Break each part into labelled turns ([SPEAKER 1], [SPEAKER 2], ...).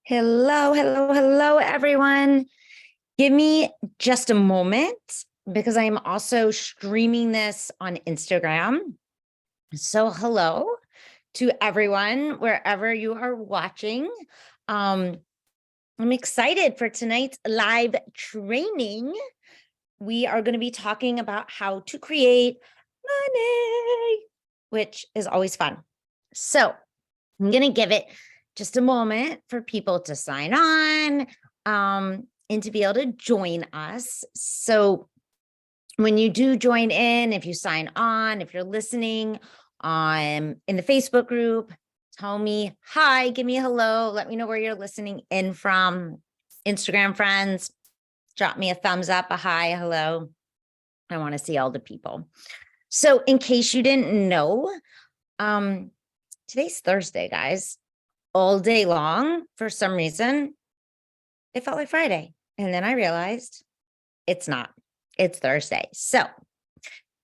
[SPEAKER 1] Hello, hello, hello, everyone. Give me just a moment because I'm also streaming this on Instagram. So hello to everyone, wherever you are watching. I'm excited for tonight's live training. We are going to be talking about how to create money, which is always fun. So I'm going to give it just a moment for people to sign on and to be able to join us. So when you do join in, if you sign on, if you're listening in the Facebook group, tell me hi, give me a hello, let me know where you're listening in from. Instagram friends, drop me a thumbs up, a hi, a hello. I want to see all the people. So in case you didn't know, today's Thursday, guys. All day long, for some reason, it felt like Friday. And then I realized it's not. It's Thursday. So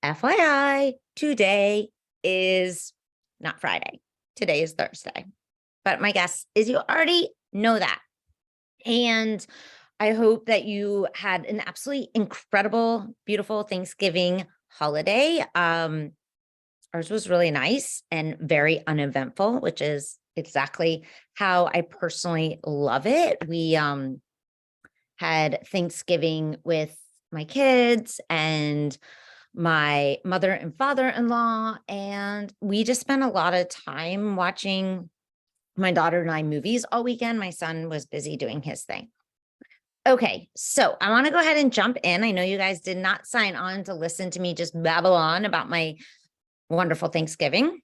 [SPEAKER 1] FYI, today is not Friday. Today is Thursday. But my guess is you already know that. And I hope that you had an absolutely incredible, beautiful Thanksgiving holiday. Ours was really nice and very uneventful, which is exactly how I personally love it. We had Thanksgiving with my kids and my mother and father-in-law, and we just spent a lot of time watching my daughter and I movies all weekend. My son was busy doing his thing. Okay, so I want to go ahead and jump in. I know you guys did not sign on to listen to me just babble on about my wonderful Thanksgiving.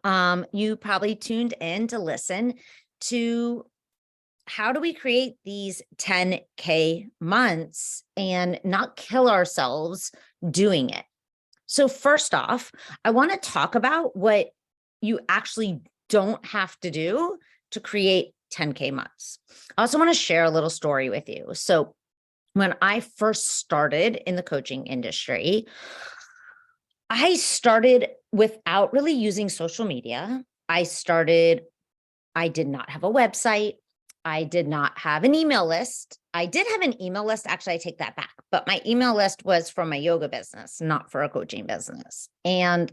[SPEAKER 1] You probably tuned in to listen to how do we create these 10K months and not kill ourselves doing it. So first off, I want to talk about what you actually don't have to do to create 10K months. I also want to share a little story with you. So when I first started in the coaching industry, I started without really using social media. I did not have a website. I did not have an email list. I did have an email list. Actually, I take that back. But my email list was for my yoga business, not for a coaching business. And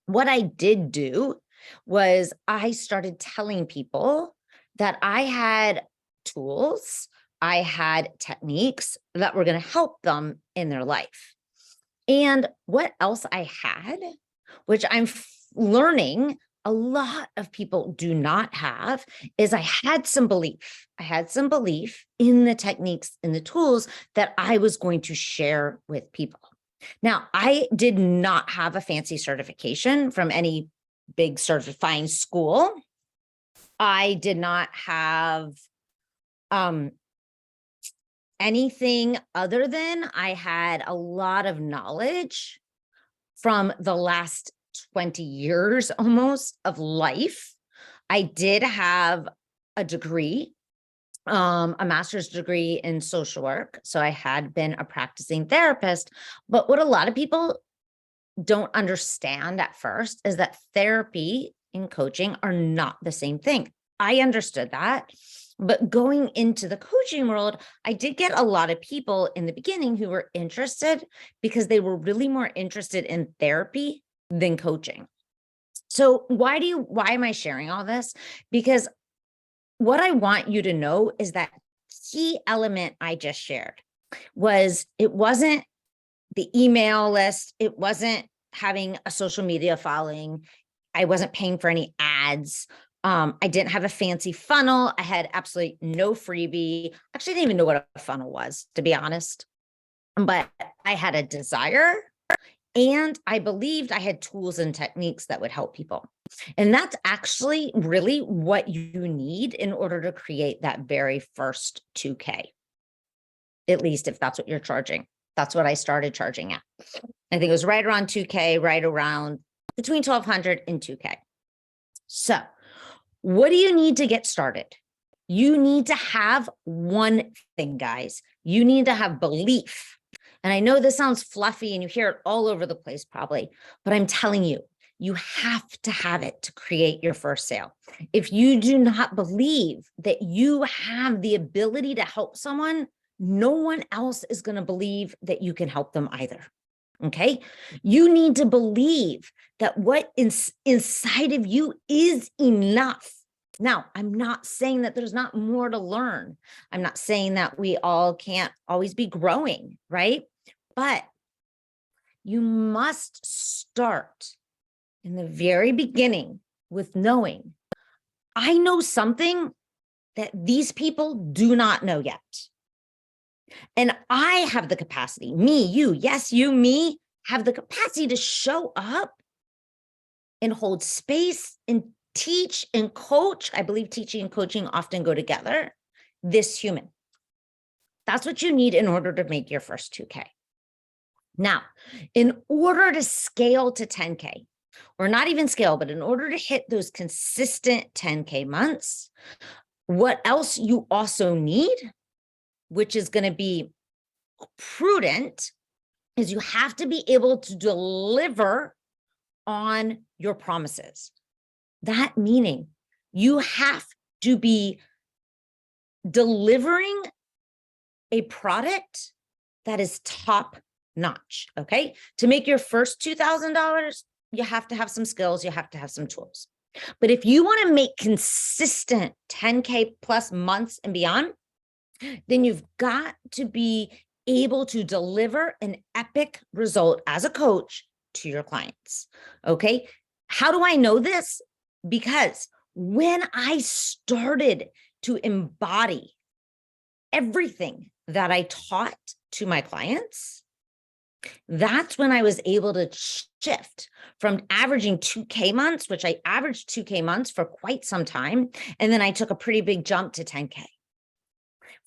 [SPEAKER 1] what I did do was I started telling people that I had tools, I had techniques that were going to help them in their life. And what else I had, which I'm learning a lot of people do not have, is I had some belief. I had some belief in the techniques and the tools that I was going to share with people. Now, I did not have a fancy certification from any big certifying school. I did not have anything other than I had a lot of knowledge from the last 20 years almost of life. I did have a degree, a master's degree in social work. So I had been a practicing therapist. But what a lot of people don't understand at first is that therapy and coaching are not the same thing. I understood that. But going into the coaching world, I did get a lot of people in the beginning who were interested because they were really more interested in therapy than coaching. So why am I sharing all this? Because what I want you to know is that key element I just shared it wasn't the email list. It wasn't having a social media following. I wasn't paying for any ads. I didn't have a fancy funnel. I had absolutely no freebie. Actually, I didn't even know what a funnel was, to be honest. But I had a desire and I believed I had tools and techniques that would help people. And that's actually really what you need in order to create that very first 2K, at least if that's what you're charging. That's what I started charging at. I think it was right around 2K, right around between 1,200 and 2K. So what do you need to get started? You need to have one thing, guys. You need to have belief And I know this sounds fluffy and you hear it all over the place probably, but I'm telling you, you have to have it to create your first sale. If you do not believe that you have the ability to help someone, no one else is going to believe that you can help them either. Okay. You need to believe that what inside of you is enough. Now, I'm not saying that there's not more to learn. I'm not saying that we all can't always be growing, right? But you must start in the very beginning with knowing, I know something that these people do not know yet. And I have the capacity, me, you, yes, you, me, have the capacity to show up and hold space and teach and coach. I believe teaching and coaching often go together. This human. That's what you need in order to make your first 2K. Now, in order to scale to 10K, or not even scale, but in order to hit those consistent 10K months, what else you also need, which is going to be prudent, is you have to be able to deliver on your promises. That meaning you have to be delivering a product that is top notch. Okay. To make your first $2,000, you have to have some skills. You have to have some tools. But if you want to make consistent 10K plus months and beyond, then you've got to be able to deliver an epic result as a coach to your clients. Okay. How do I know this? Because when I started to embody everything that I taught to my clients, that's when I was able to shift from averaging 2K months, which I averaged 2K months for quite some time. And then I took a pretty big jump to 10K.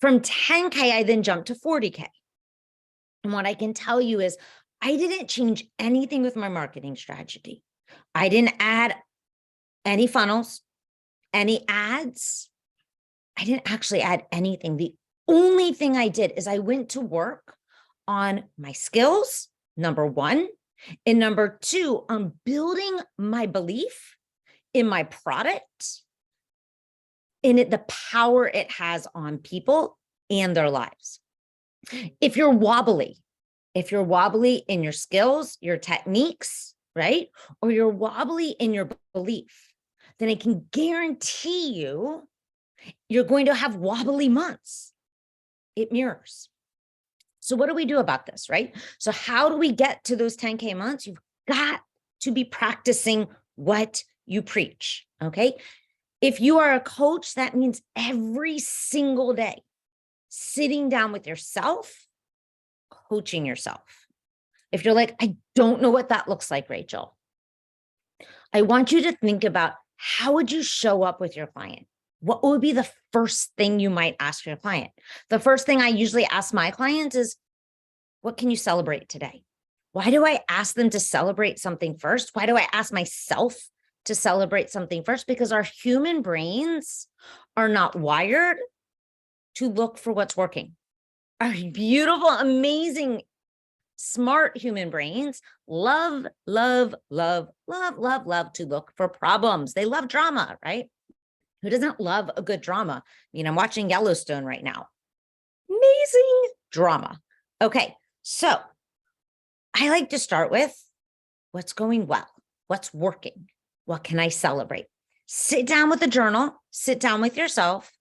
[SPEAKER 1] From 10K, I then jumped to 40K. And what I can tell you is I didn't change anything with my marketing strategy. I didn't add any funnels, any ads. I didn't actually add anything. The only thing I did is I went to work on my skills, number one, and number two, on building my belief in my product, in it, the power it has on people and their lives. If you're wobbly in your skills, your techniques, right? Or you're wobbly in your belief, then I can guarantee you, you're going to have wobbly months. It mirrors. So what do we do about this, right? So how do we get to those 10K months? You've got to be practicing what you preach, okay? If you are a coach, that means every single day, sitting down with yourself, coaching yourself. If you're like, I don't know what that looks like, Rachel, I want you to think about, how would you show up with your client? What would be the first thing you might ask your client? The first thing I usually ask my clients is, what can you celebrate today? Why do I ask them to celebrate something first? Why do I ask myself to celebrate something first? Because our human brains are not wired to look for what's working. Our beautiful, amazing, smart human brains love to look for problems. They love drama, right? Who doesn't love a good drama? I'm watching Yellowstone right now. Amazing drama. Okay, so I like to start with what's going well, what's working, what can I celebrate? Sit down with a journal, sit down with yourself,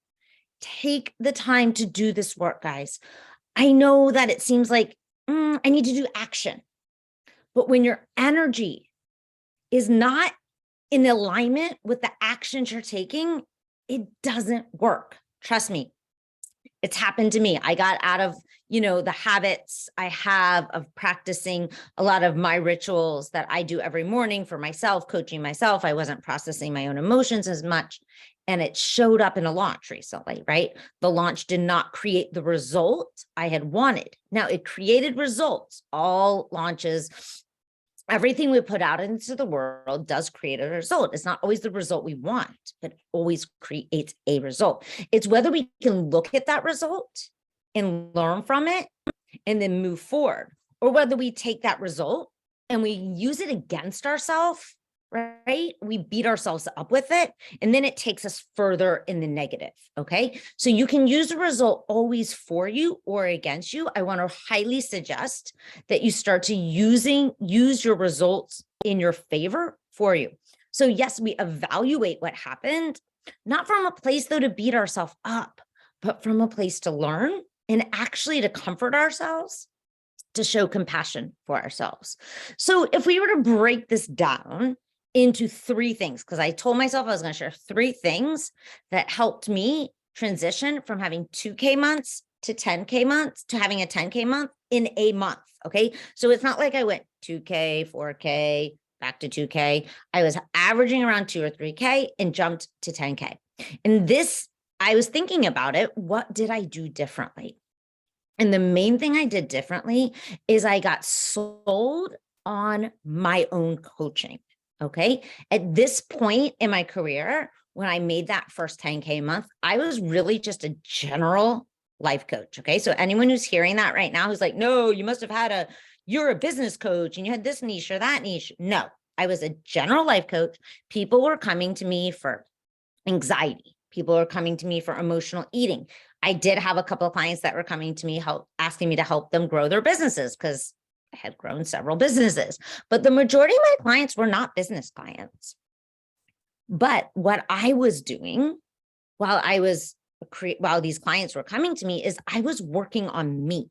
[SPEAKER 1] take the time to do this work, guys. I know that it seems like I need to do action, but when your energy is not in alignment with the actions you're taking, it doesn't work. Trust me. It's happened to me. I got out of, the habits I have of practicing a lot of my rituals that I do every morning for myself, coaching myself. I wasn't processing my own emotions as much. And it showed up in a launch recently, right? The launch did not create the result I had wanted. Now it created results. All launches, everything we put out into the world does create a result. It's not always the result we want, but always creates a result. It's whether we can look at that result and learn from it and then move forward, or whether we take that result and we use it against ourselves, right? We beat ourselves up with it, and then it takes us further in the negative. Okay. So you can use the result always for you or against you. I want to highly suggest that you start to use your results in your favor for you. So yes, we evaluate what happened, not from a place though to beat ourselves up, but from a place to learn and actually to comfort ourselves, to show compassion for ourselves. So if we were to break this down into 3 things, because I told myself I was going to share 3 things that helped me transition from having 2K months to 10K months to having a 10K month in a month. Okay. So it's not like I went 2K, 4K, back to 2K. I was averaging around 2 or 3K and jumped to 10K. And this, I was thinking about it. What did I do differently? And the main thing I did differently is I got sold on my own coaching. Okay. At this point in my career, when I made that first 10K month, I was really just a general life coach. Okay. So anyone who's hearing that right now, who's like, no, you must have had you're a business coach and you had this niche or that niche. No, I was a general life coach. People were coming to me for anxiety. People are coming to me for emotional eating. I did have a couple of clients that were coming to me, asking me to help them grow their businesses because I had grown several businesses. But the majority of my clients were not business clients. But what I was doing while these clients were coming to me is I was working on me.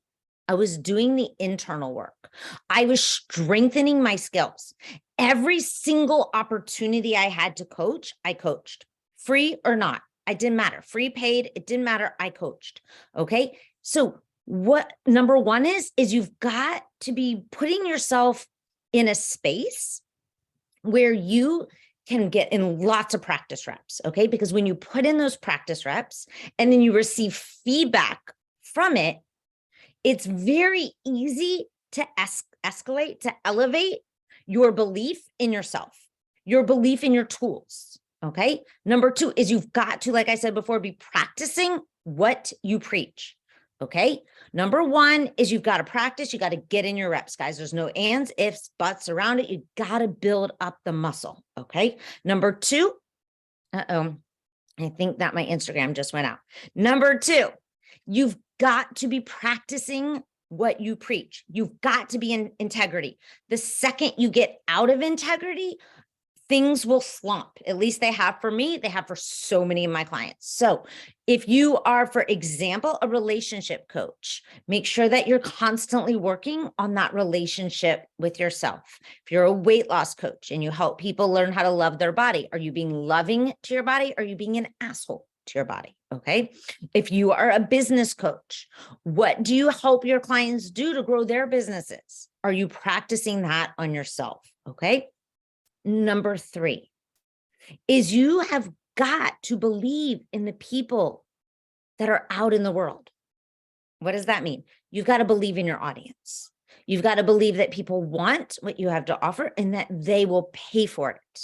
[SPEAKER 1] I was doing the internal work. I was strengthening my skills. Every single opportunity I had to coach, I coached. Free or not, it didn't matter. Free, paid, it didn't matter. I coached. Okay. So what number 1 is you've got to be putting yourself in a space where you can get in lots of practice reps. Okay. Because when you put in those practice reps and then you receive feedback from it, it's very easy to escalate, to elevate your belief in yourself, your belief in your tools. Okay. Number 2 is you've got to, like I said before, be practicing what you preach. Okay. Number 1 is you've got to practice. You got to get in your reps, guys. There's no ands, ifs, buts around it. You got to build up the muscle. Okay. Number 2, I think that my Instagram just went out. Number 2, you've got to be practicing what you preach. You've got to be in integrity. The second you get out of integrity, things will slump. At least they have for me. They have for so many of my clients. So if you are, for example, a relationship coach, make sure that you're constantly working on that relationship with yourself. If you're a weight loss coach and you help people learn how to love their body, are you being loving to your body? Are you being an asshole to your body? Okay. If you are a business coach, what do you help your clients do to grow their businesses? Are you practicing that on yourself? Okay. Number 3 is you have got to believe in the people that are out in the world. What does that mean? You've got to believe in your audience. You've got to believe that people want what you have to offer and that they will pay for it.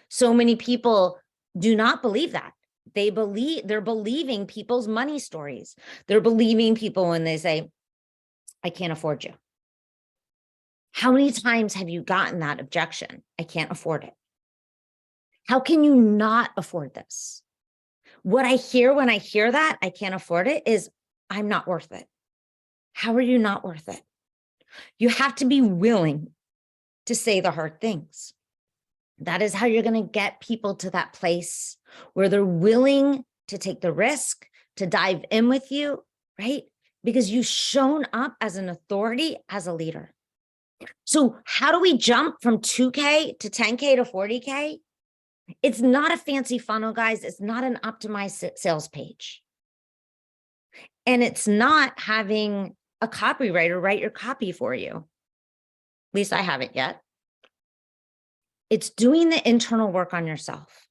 [SPEAKER 1] So many people do not believe that. They're believing people's money stories. They're believing people when they say, I can't afford you. How many times have you gotten that objection? I can't afford it. How can you not afford this? What I hear when I hear that, I can't afford it, is I'm not worth it. How are you not worth it? You have to be willing to say the hard things. That is how you're going to get people to that place where they're willing to take the risk, to dive in with you, right? Because you've shown up as an authority, as a leader. So how do we jump from 2K to 10K to 40K? It's not a fancy funnel, guys. It's not an optimized sales page. And it's not having a copywriter write your copy for you. At least I haven't yet. It's doing the internal work on yourself.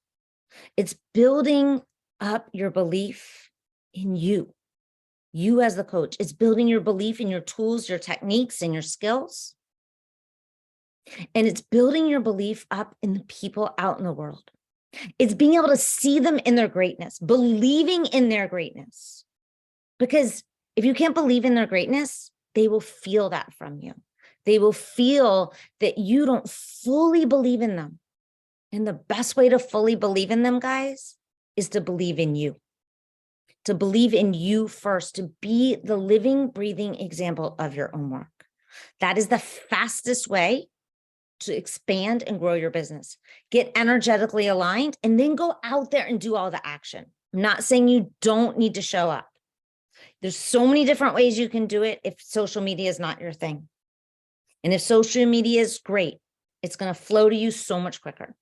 [SPEAKER 1] It's building up your belief in you as the coach. It's building your belief in your tools, your techniques, and your skills. And it's building your belief up in the people out in the world. It's being able to see them in their greatness, believing in their greatness. Because If you can't believe in their greatness, they will feel that from you. They will feel that you don't fully believe in them. And the best way to fully believe in them, guys, is to believe in you. To believe in you first, to be the living, breathing example of your own work. That is the fastest way to expand and grow your business. Get energetically aligned and then go out there and do all the action. I'm not saying you don't need to show up. There's so many different ways you can do it if social media is not your thing. And if social media is great, it's going to flow to you so much quicker.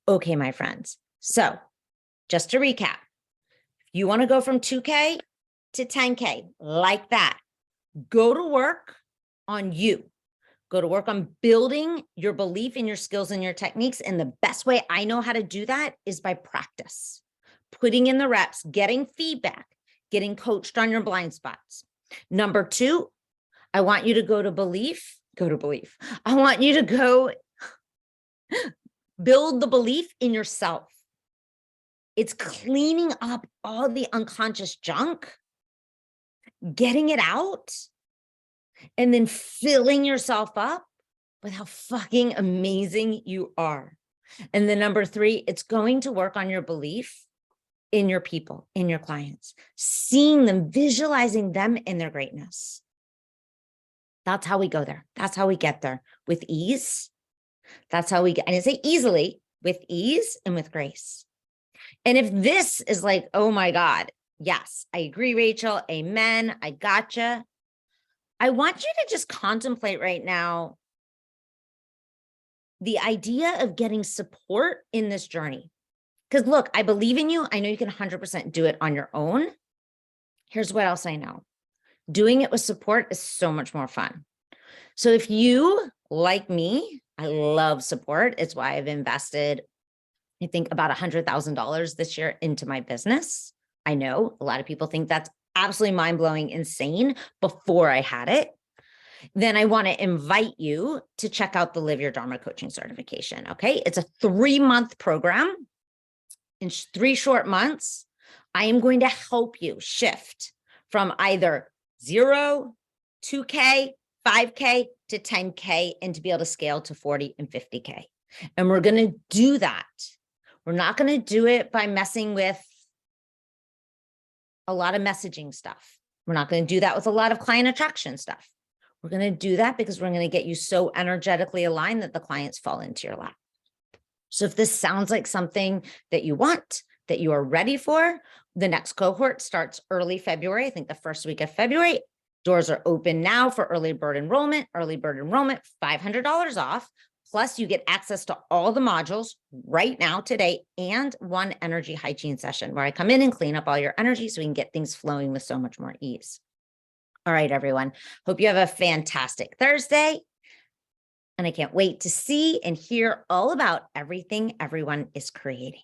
[SPEAKER 1] Okay, my friends. So just to recap, you want to go from 2K to 10K like that. Go to work on you. Go to work on building your belief in your skills and your techniques. And the best way I know how to do that is by practice, putting in the reps, getting feedback, getting coached on your blind spots. Number 2, I want you to go to belief. I want you to go build the belief in yourself. It's cleaning up all the unconscious junk, getting it out, and then filling yourself up with how fucking amazing you are. And then number 3, it's going to work on your belief in your people, in your clients, seeing them, visualizing them in their greatness. That's how we go there. That's how we get there with ease. That's how we get, and I say easily, with ease and with grace. And if this is like, oh my God, yes, I agree, Rachel. Amen. I gotcha. I want you to just contemplate right now the idea of getting support in this journey. Because look, I believe in you. I know you can 100% do it on your own. Here's what else I know. Doing it with support is so much more fun. So if you, like me, I love support. It's why I've invested, I think, about $100,000 this year into my business. I know a lot of people think that's absolutely mind-blowing, insane before I had it. Then I want to invite you to check out the Live Your Dharma coaching certification. Okay. It's a 3-month program. In 3 short months, I am going to help you shift from either 0, 2K, 5K to 10K and to be able to scale to 40 and 50K. And we're going to do that. We're not going to do it by messing with a lot of messaging stuff. We're not going to do that with a lot of client attraction stuff. We're going to do that because we're going to get you so energetically aligned that the clients fall into your lap. So if this sounds like something that you want, that you are ready for, the next cohort starts early February. I think the first week of February. Doors are open now for early bird enrollment. Early bird enrollment, $500 off. Plus you get access to all the modules right now today and 1 energy hygiene session where I come in and clean up all your energy so we can get things flowing with so much more ease. All right, everyone. Hope you have a fantastic Thursday. And I can't wait to see and hear all about everything everyone is creating.